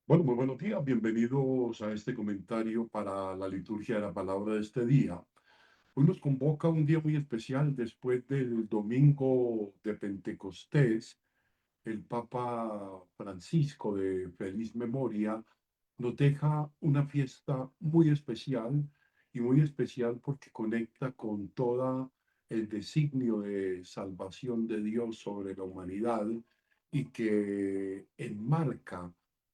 Bueno, muy buenos días, bienvenidos a este comentario para la liturgia de la palabra de este día. Hoy nos convoca un día muy especial después del domingo de Pentecostés. El Papa Francisco, de feliz memoria, nos deja una fiesta muy especial y muy especial porque conecta con todo el designio de salvación de Dios sobre la humanidad y que enmarca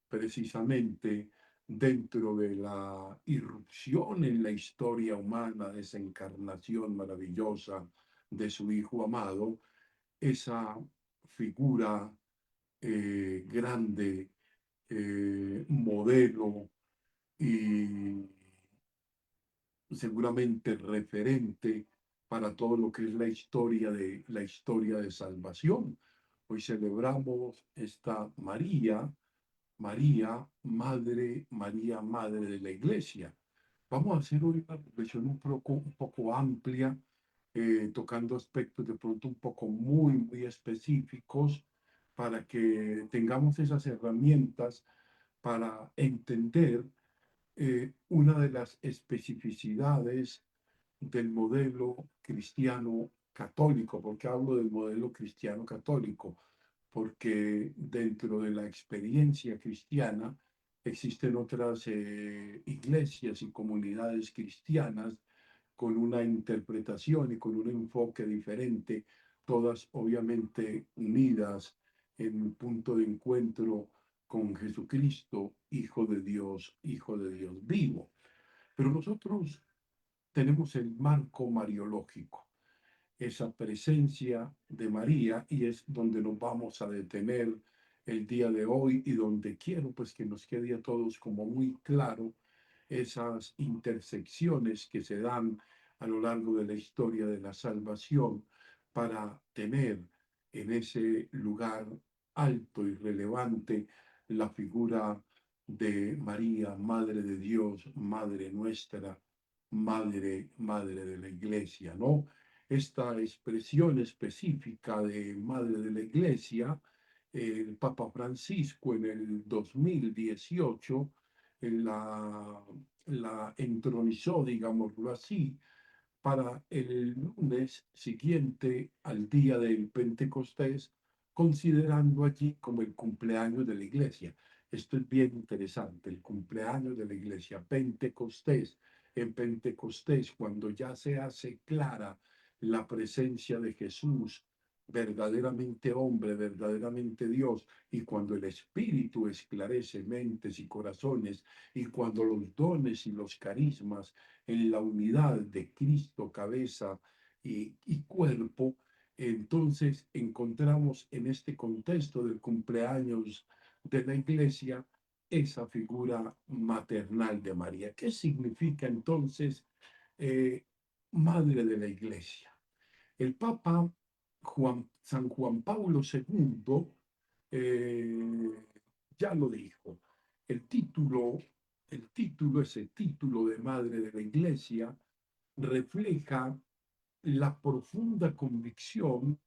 precisamente dentro de la irrupción en la historia humana, de esa encarnación maravillosa de su Hijo amado, esa figura grande, modelo y seguramente referente para todo lo que es la historia de salvación. Hoy celebramos esta María, Madre de la Iglesia. Vamos a hacer hoy una reflexión un poco amplia, tocando aspectos de pronto un poco muy específicos para que tengamos esas herramientas para entender una de las especificidades del modelo cristiano católico. ¿Por qué hablo del modelo cristiano católico? Porque dentro de la experiencia cristiana existen otras iglesias y comunidades cristianas con una interpretación y con un enfoque diferente, todas obviamente unidas en un punto de encuentro con Jesucristo, Hijo de Dios vivo. Pero nosotros tenemos el marco mariológico, esa presencia de María, y es donde nos vamos a detener el día de hoy y donde quiero pues que nos quede a todos como muy claro esas intersecciones que se dan a lo largo de la historia de la salvación para tener en ese lugar alto y relevante la figura de María, Madre de Dios, Madre nuestra, Madre de la Iglesia, ¿no? Esta expresión específica de Madre de la Iglesia, el Papa Francisco en el 2018 la, la entronizó, digámoslo así, para el lunes siguiente al día del Pentecostés, considerando allí como el cumpleaños de la iglesia. Esto es bien interesante, el cumpleaños de la iglesia, Pentecostés. En Pentecostés, cuando ya se hace clara la presencia de Jesús, verdaderamente hombre, verdaderamente Dios, y cuando el Espíritu esclarece mentes y corazones, y cuando los dones y los carismas en la unidad de Cristo, cabeza y cuerpo, entonces encontramos en este contexto del cumpleaños de la iglesia esa figura maternal de María. ¿Qué significa entonces madre de la iglesia? El Papa San Juan Pablo II ya lo dijo. El título, ese título de Madre de la Iglesia, refleja la profunda convicción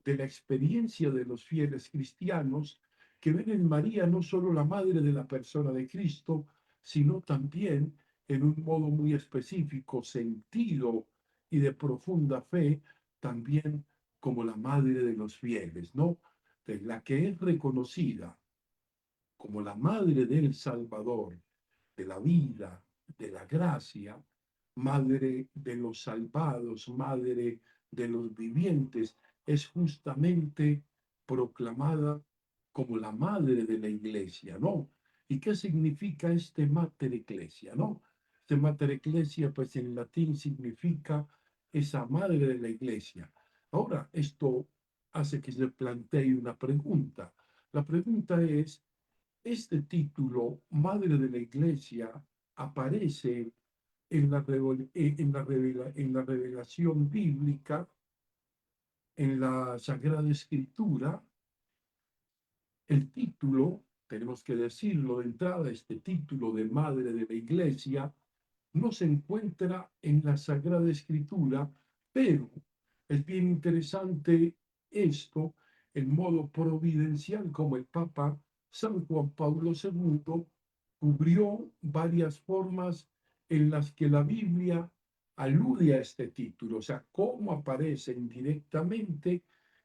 de la experiencia de los fieles cristianos que ven en María no solo la madre de la persona de Cristo, sino también en un modo muy específico, sentido y de profunda fe, también como la madre de los fieles, ¿no? De la que es reconocida como la madre del Salvador, de la vida, de la gracia, madre de los salvados, madre de los vivientes, es justamente proclamada como la madre de la iglesia, ¿no? ¿Y qué significa este mater ecclesia, no? Este mater ecclesia, pues en latín significa esa madre de la iglesia. Ahora, esto hace que se plantee una pregunta. La pregunta es, este título, Madre de la Iglesia, aparece en la revelación bíblica, en la Sagrada Escritura. El título, tenemos que decirlo de entrada, este título de Madre de la Iglesia, no se encuentra en la Sagrada Escritura, pero es bien interesante esto, el modo providencial como el Papa San Juan Pablo II cubrió varias formas en las que la Biblia alude a este título, o sea, cómo aparece indirectamente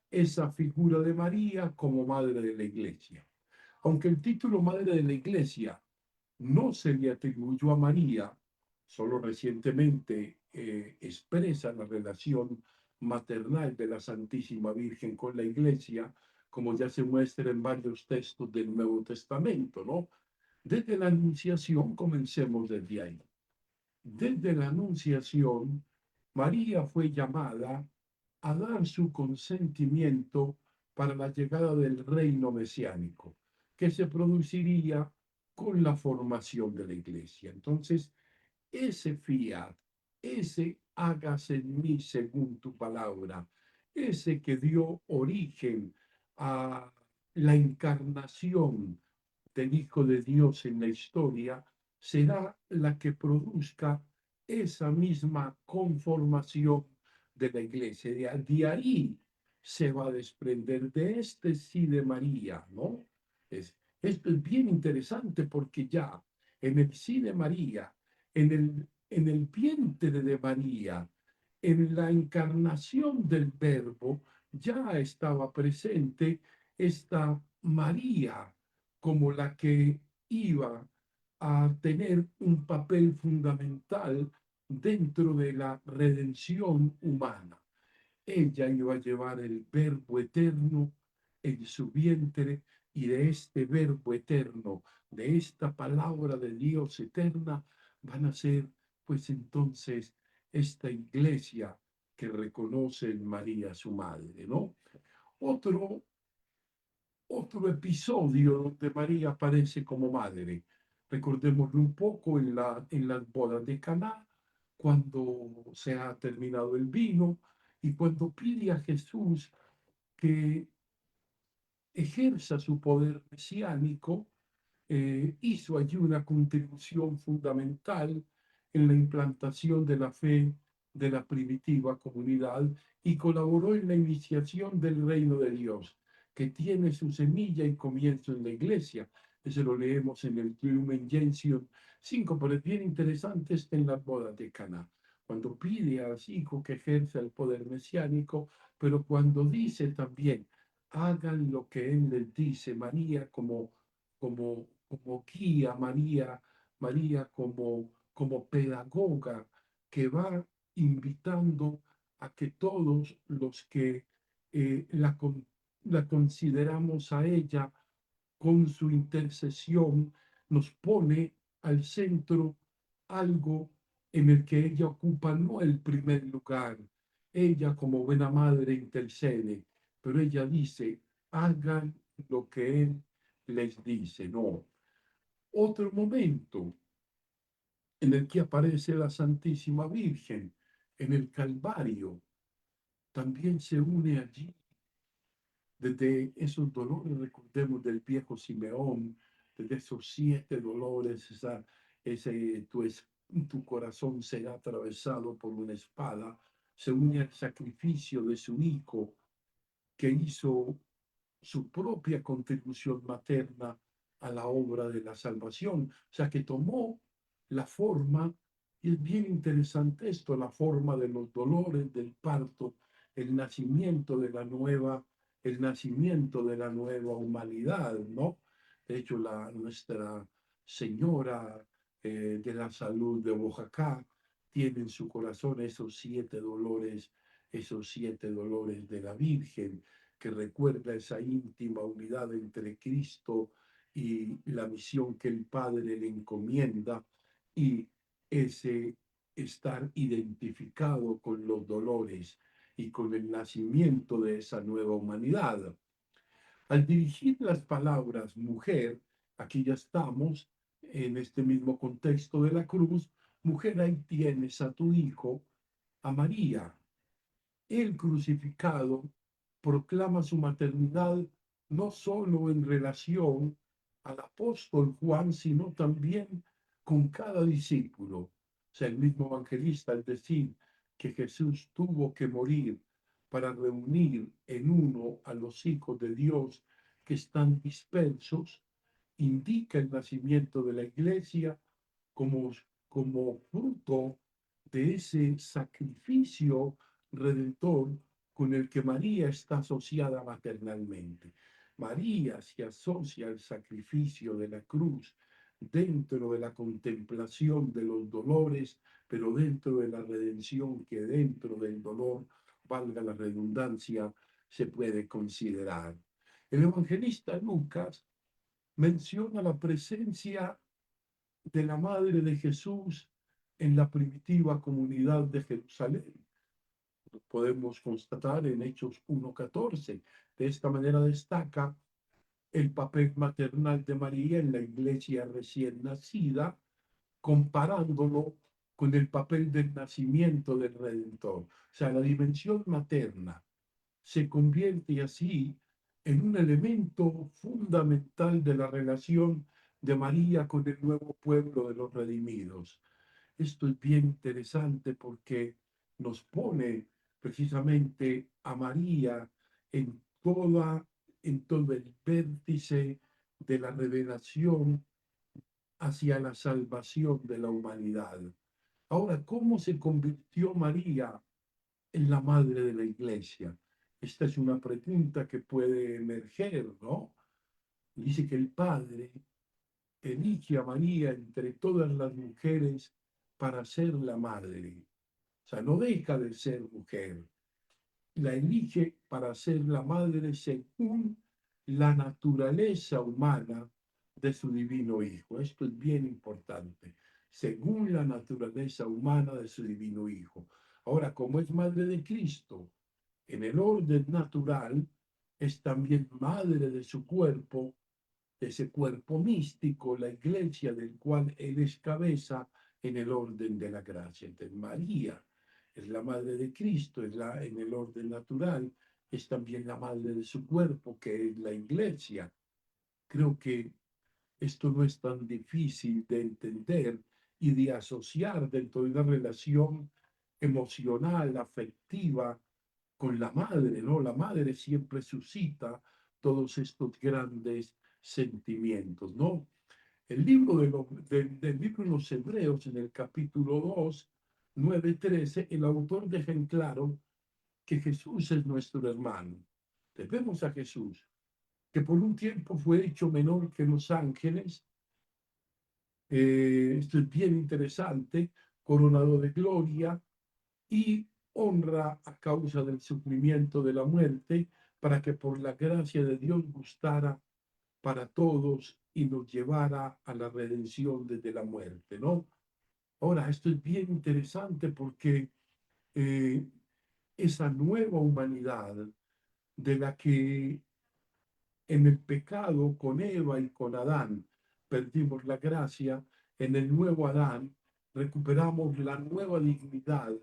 esa figura de María como madre de la Iglesia. Aunque el título Madre de la Iglesia no se le atribuyó a María, solo recientemente expresa la relación maternal de la Santísima Virgen con la Iglesia, como ya se muestra en varios textos del Nuevo Testamento, ¿no? Desde la Anunciación, comencemos desde ahí. Desde la Anunciación, María fue llamada a dar su consentimiento para la llegada del reino mesiánico, que se produciría con la formación de la iglesia. Entonces, ese fiat, ese hágase en mí según tu palabra, ese que dio origen a la encarnación del Hijo de Dios en la historia, será la que produzca esa misma conformación de la iglesia. De ahí se va a desprender de este sí de María, ¿no? Esto es bien interesante porque ya en el sí de María, en el vientre de María, en la encarnación del Verbo, ya estaba presente esta María como la que iba a tener un papel fundamental dentro de la redención humana. Ella iba a llevar el verbo eterno en su vientre y de este verbo eterno, de esta palabra de Dios eterna, van a ser pues entonces esta iglesia que reconoce en María su madre, ¿no? Otro, otro episodio donde María aparece como madre. Recordémoslo un poco en las bodas de Caná, cuando se ha terminado el vino y cuando pide a Jesús que ejerza su poder mesiánico, hizo allí una contribución fundamental en la implantación de la fe de la primitiva comunidad y colaboró en la iniciación del reino de Dios, que tiene su semilla y comienzo en la iglesia. Eso lo leemos en el Lumen Gentium 5, pero es bien interesante está en las bodas de Caná, cuando pide a su hijo que ejerza el poder mesiánico, pero cuando dice también, hagan lo que él les dice, María como guía, María como pedagoga que va invitando a que todos los que la consideramos a ella con su intercesión, nos pone al centro algo en el que ella ocupa no el primer lugar. Ella como buena madre intercede, pero ella dice, hagan lo que Él les dice, no. Otro momento en el que aparece la Santísima Virgen, en el Calvario, también se une allí desde esos dolores, recordemos del viejo Simeón, desde esos 7 dolores, tu corazón será atravesado por una espada, se une al sacrificio de su hijo que hizo su propia contribución materna a la obra de la salvación. O sea, que tomó la forma, y es bien interesante esto, la forma de los dolores del parto, el nacimiento de la nueva, el nacimiento de la nueva humanidad, ¿no? De hecho, nuestra Señora de la Salud de Oaxaca tiene en su corazón esos 7 dolores de la Virgen que recuerda esa íntima unidad entre Cristo y la misión que el Padre le encomienda y ese estar identificado con los dolores y con el nacimiento de esa nueva humanidad. Al dirigir las palabras mujer, aquí ya estamos en este mismo contexto de la cruz, mujer, ahí tienes a tu hijo, a María, el crucificado proclama su maternidad no solo en relación al apóstol Juan, sino también con cada discípulo. O sea, el mismo evangelista, al decir que Jesús tuvo que morir para reunir en uno a los hijos de Dios que están dispersos, indica el nacimiento de la iglesia como, como fruto de ese sacrificio redentor con el que María está asociada maternalmente. María se asocia al sacrificio de la cruz dentro de la contemplación de los dolores, pero dentro de la redención que dentro del dolor, valga la redundancia, se puede considerar. El evangelista Lucas menciona la presencia de la Madre de Jesús en la primitiva comunidad de Jerusalén. Lo podemos constatar en Hechos 1:14. De esta manera destaca el papel maternal de María en la iglesia recién nacida, comparándolo con el papel del nacimiento del Redentor. O sea, la dimensión materna se convierte así en un elemento fundamental de la relación de María con el nuevo pueblo de los redimidos. Esto es bien interesante porque nos pone precisamente a María en en todo el vértice de la revelación hacia la salvación de la humanidad. Ahora, ¿cómo se convirtió María en la madre de la iglesia? Esta es una pregunta que puede emerger, ¿no? Dice que el Padre elige a María entre todas las mujeres para ser la madre. O sea, no deja de ser mujer, la elige para ser la madre según la naturaleza humana de su divino Hijo. Esto es bien importante, según la naturaleza humana de su divino Hijo. Ahora, como es madre de Cristo, en el orden natural, es también madre de su cuerpo, de ese cuerpo místico, la iglesia del cual Él es cabeza en el orden de la gracia. Entonces, María es la madre de Cristo, en el orden natural, es también la madre de su cuerpo, que es la iglesia. Creo que esto no es tan difícil de entender y de asociar dentro de una relación emocional, afectiva con la madre, ¿no? La madre siempre suscita todos estos grandes sentimientos, ¿no? El libro del libro de los Hebreos, en el capítulo 2, 9:13, el autor deja en claro que Jesús es nuestro hermano. Vemos a Jesús, que por un tiempo fue hecho menor que los ángeles. Esto es bien interesante, coronado de gloria y honra a causa del sufrimiento de la muerte, para que por la gracia de Dios gustara para todos y nos llevara a la redención desde la muerte, ¿no? Ahora, esto es bien interesante porque eh, esa nueva humanidad de la que en el pecado con Eva y con Adán perdimos la gracia, en el nuevo Adán recuperamos la nueva dignidad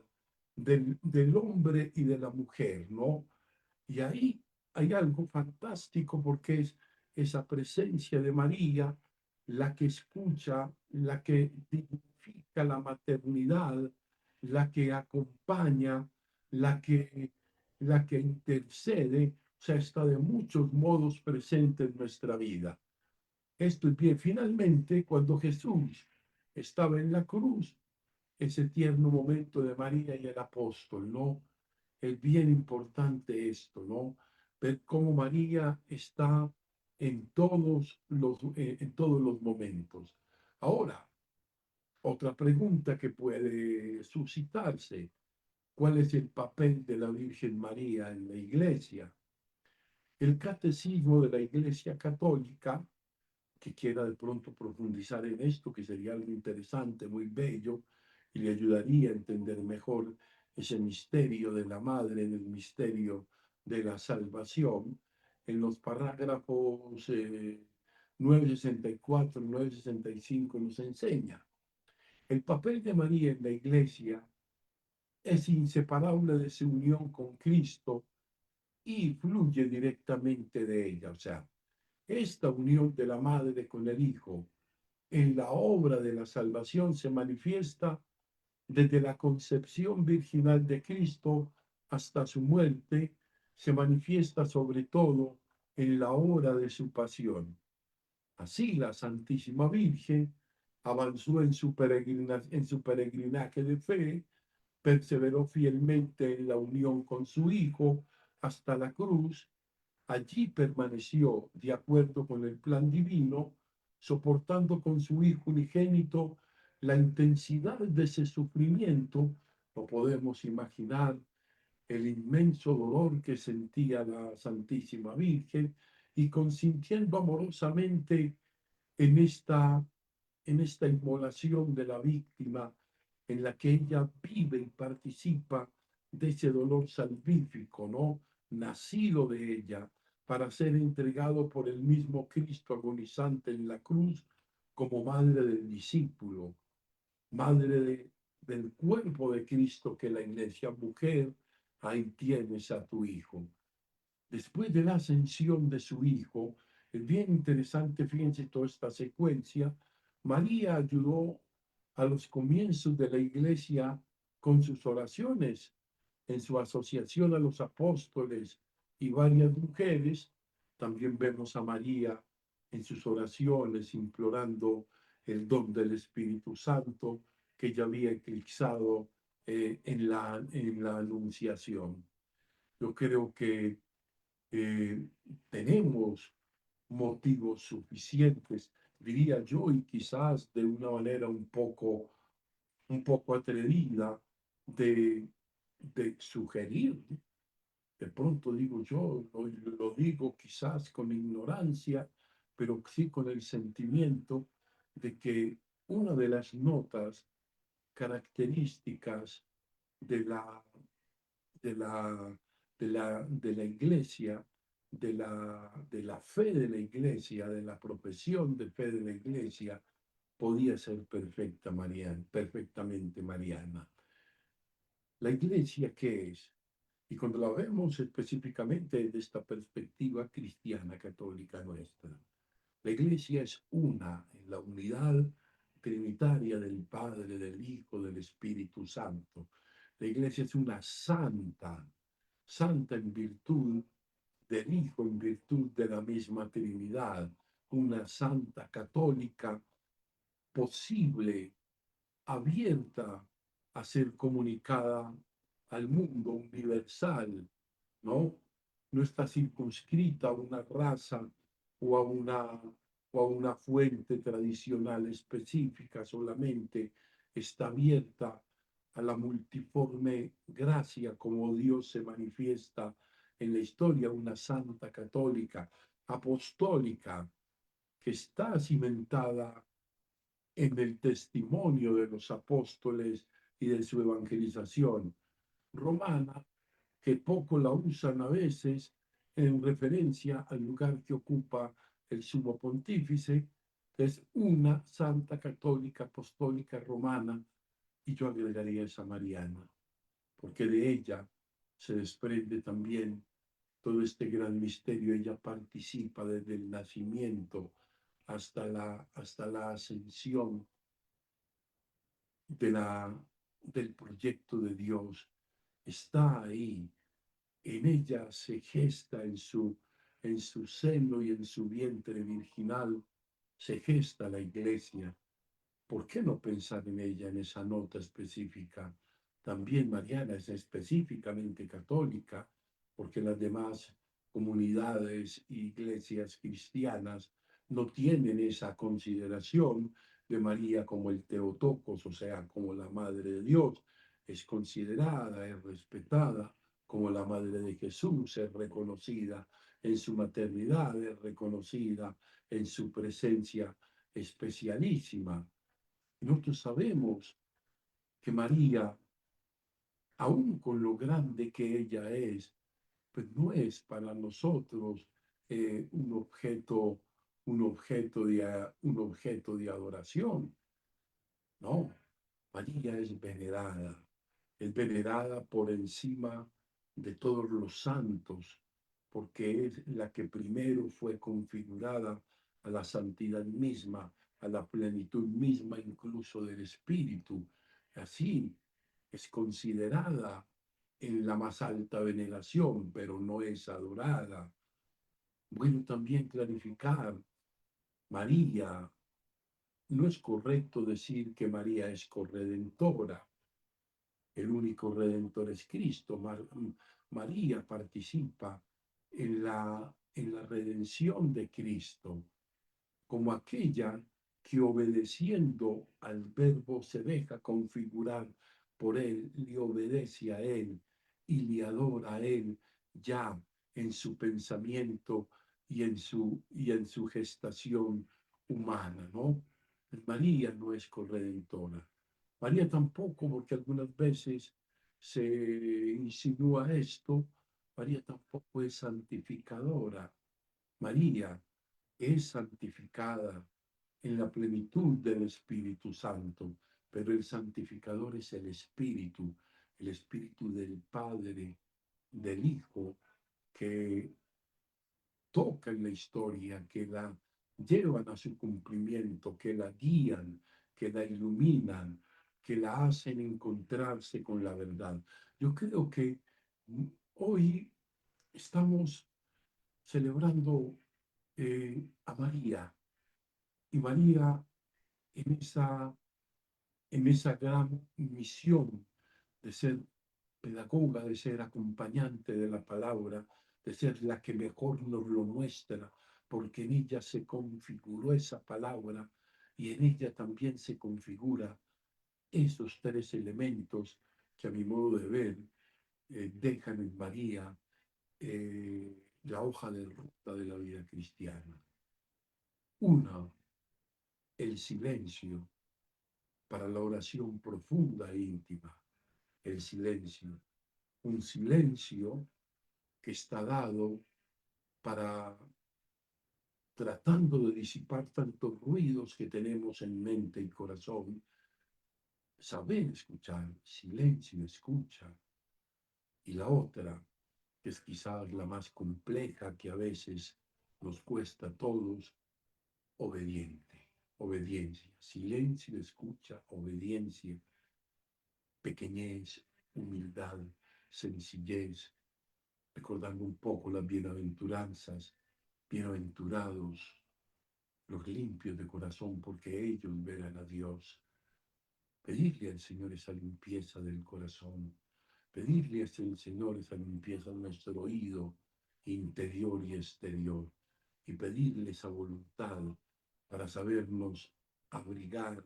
del hombre y de la mujer, ¿no? Y ahí hay algo fantástico porque es esa presencia de María la que escucha, la que dignifica la maternidad, la que acompaña, la que, la que intercede, o sea, está de muchos modos presente en nuestra vida. Esto es bien. Finalmente, cuando Jesús estaba en la cruz, ese tierno momento de María y el apóstol, ¿no? Es bien importante esto, ¿no? Ver cómo María está en todos los momentos. Ahora, otra pregunta que puede suscitarse: ¿cuál es el papel de la Virgen María en la Iglesia? El Catecismo de la Iglesia Católica, que quiera de pronto profundizar en esto, que sería algo interesante, muy bello, y le ayudaría a entender mejor ese misterio de la Madre, el misterio de la salvación, en los parágrafos 964 y 965 nos enseña: el papel de María en la Iglesia es inseparable de su unión con Cristo y fluye directamente de ella. O sea, esta unión de la Madre con el Hijo en la obra de la salvación se manifiesta desde la concepción virginal de Cristo hasta su muerte, se manifiesta sobre todo en la hora de su pasión. Así la Santísima Virgen avanzó en en su peregrinaje de fe, perseveró fielmente en la unión con su Hijo hasta la cruz. Allí permaneció de acuerdo con el plan divino, soportando con su Hijo unigénito la intensidad de ese sufrimiento. No podemos imaginar el inmenso dolor que sentía la Santísima Virgen y consintiendo amorosamente en en esta inmolación de la víctima, en la que ella vive y participa de ese dolor salvífico, ¿no? Nacido de ella, para ser entregado por el mismo Cristo agonizante en la cruz como madre del discípulo, madre del cuerpo de Cristo que la iglesia, mujer, ahí tienes a tu hijo. Después de la ascensión de su hijo, es bien interesante, fíjense toda esta secuencia, María ayudó a los comienzos de la iglesia con sus oraciones, en su asociación a los apóstoles y varias mujeres. También vemos a María en sus oraciones implorando el don del Espíritu Santo que ya había eclipsado en la Anunciación. Yo creo que eh, tenemos motivos suficientes, diría yo, y quizás de una manera un poco atrevida de sugerir, de pronto digo yo, lo digo quizás con ignorancia, pero sí con el sentimiento de que una de las notas características de de la, de la iglesia, de la fe de la iglesia, de la profesión de fe de la iglesia, podía ser perfectamente mariana. ¿La iglesia qué es? Y cuando la vemos específicamente desde esta perspectiva cristiana católica nuestra, la iglesia es una en la unidad trinitaria del Padre, del Hijo, del Espíritu Santo. La iglesia es una santa, santa en virtud del Hijo, en virtud de la misma Trinidad, una santa católica posible, abierta a ser comunicada al mundo universal, ¿no? No está circunscrita a una raza o a o a una fuente tradicional específica solamente, está abierta a la multiforme gracia como Dios se manifiesta en la historia, una santa católica apostólica que está cimentada en el testimonio de los apóstoles y de su evangelización romana, que poco la usan a veces en referencia al lugar que ocupa el sumo pontífice, que es una santa católica apostólica romana, y yo agregaría esa mariana, porque de ella se desprende también todo este gran misterio. Ella participa desde el nacimiento hasta la ascensión de del proyecto de Dios. Está ahí, en ella se gesta en su seno y en su vientre virginal, se gesta la iglesia. ¿Por qué no pensar en ella en esa nota específica? También Mariana es específicamente católica, porque las demás comunidades e iglesias cristianas no tienen esa consideración de María como el Teotocos, o sea, como la Madre de Dios. Es considerada, es respetada como la Madre de Jesús, es reconocida en su maternidad, es reconocida en su presencia especialísima. Nosotros sabemos que María, aun con lo grande que ella es, pues no es para nosotros un objeto de adoración. No, María es venerada por encima de todos los santos, porque es la que primero fue configurada a la santidad misma, a la plenitud misma incluso del Espíritu. Así es considerada en la más alta veneración, pero no es adorada. Bueno, también clarificar María, no es correcto decir que María es corredentora. El único redentor es Cristo. María participa en la redención de Cristo como aquella que obedeciendo al verbo se deja configurar por él, le obedece a él y le adora a él ya en su pensamiento y en su gestación humana, ¿no? María no es corredentora. María tampoco, porque algunas veces se insinúa esto, María tampoco es santificadora. María es santificada en la plenitud del Espíritu Santo, pero el santificador es el Espíritu del Padre, del Hijo, que toca en la historia, que la llevan a su cumplimiento, que la guían, que la iluminan, que la hacen encontrarse con la verdad. Yo creo que hoy estamos celebrando a María, y María en en esa gran misión de ser pedagoga, de ser acompañante de la palabra, de ser la que mejor nos lo muestra, porque en ella se configuró esa palabra y en ella también se configura esos tres elementos que a mi modo de ver dejan en María la hoja de ruta de la vida cristiana. Una, el silencio para la oración profunda e íntima, el silencio. Un silencio que está dado para, tratando de disipar tantos ruidos que tenemos en mente y corazón, saber escuchar, silencio, escucha. Y la otra, que es quizás la más compleja que a veces nos cuesta a todos, obediente, obediencia, silencio, escucha, obediencia, pequeñez, humildad, sencillez, recordando un poco las bienaventuranzas, bienaventurados los limpios de corazón, porque ellos verán a Dios. Pedirle al Señor esa limpieza del corazón, pedirle al Señor esa limpieza de nuestro oído interior y exterior, y pedirle esa voluntad para sabernos abrigar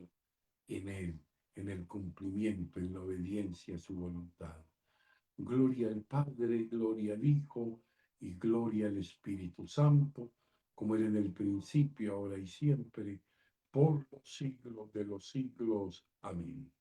en Él, en el cumplimiento, en la obediencia a su voluntad. Gloria al Padre, gloria al Hijo y gloria al Espíritu Santo, como era en el principio, ahora y siempre, por los siglos de los siglos. Amén.